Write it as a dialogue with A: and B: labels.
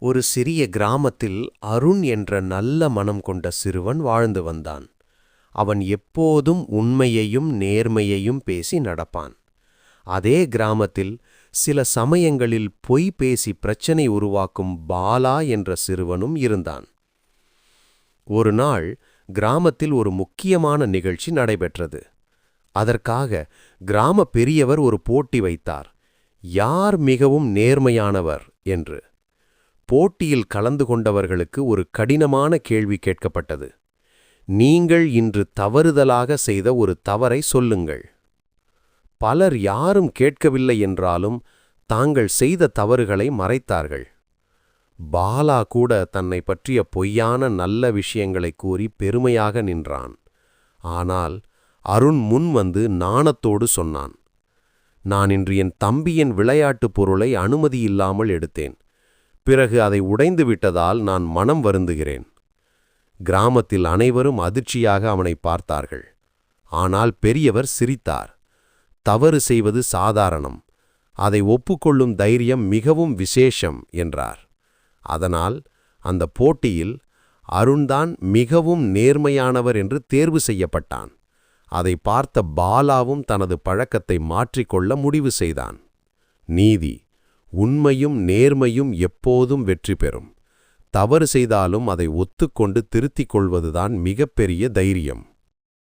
A: ஒரு சிறிய கிராமத்தில் அருண் என்ற நல்ல மனம் கொண்ட சிறுவன் வாழ்ந்து வந்தான். அவன் எப்போதும் உண்மையையும் நேர்மையையும் பேசி நடப்பான். அதே கிராமத்தில் சில சமயங்களில் பொய் பேசி பிரச்சனை உருவாக்கும் பாலா என்ற சிறுவனும் இருந்தான். ஒரு நாள் கிராமத்தில் ஒரு முக்கியமான நிகழ்ச்சி நடைபெற்றது. அதற்காக கிராம பெரியவர் ஒரு போட்டி வைத்தார். யார் மிகவும் நேர்மையானவர் என்று. போட்டியில் கலந்து கொண்டவர்களுக்கு ஒரு கடினமான கேள்வி கேட்கப்பட்டது. நீங்கள் இன்று தவறுதலாக செய்த ஒரு தவறை சொல்லுங்கள். பலர் யாரும் கேட்கவில்லை என்றாலும் தாங்கள் செய்த தவறுகளை மறைத்தார்கள். பாலா கூட தன்னை பற்றிய பொய்யான நல்ல விஷயங்களை கூறி பெருமையாக நின்றான். ஆனால் அருண் முன் வந்து நாணத்தோடு சொன்னான், நான் இன்று என் தம்பியின் விளையாட்டுப் பொருளை அனுமதியில்லாமல் எடுத்தேன். பிறகு அதை உடைந்து விட்டதால் நான் மனம் வருந்துகிறேன். கிராமத்தில் அனைவரும் அதிர்ச்சியாக அவனை பார்த்தார்கள். ஆனால் பெரியவர் சிரித்தார். தவறு செய்வது சாதாரணம், அதை ஒப்புக்கொள்ளும் தைரியம் மிகவும் விசேஷம் என்றார். அதனால் அந்த போட்டியில் அருண்தான் மிகவும் நேர்மையானவர் என்று தேர்வு செய்யப்பட்டான். அதை பார்த்த பாலாவும் தனது பழக்கத்தை மாற்றிக்கொள்ள முடிவு செய்தான். நீதி, உண்மையும் நேர்மையும் எப்போதும் வெற்றி பெறும். தவறு செய்தாலும் அதை ஒத்துக்கொண்டு திருத்திக் கொள்வதுதான் மிகப்பெரிய தைரியம்.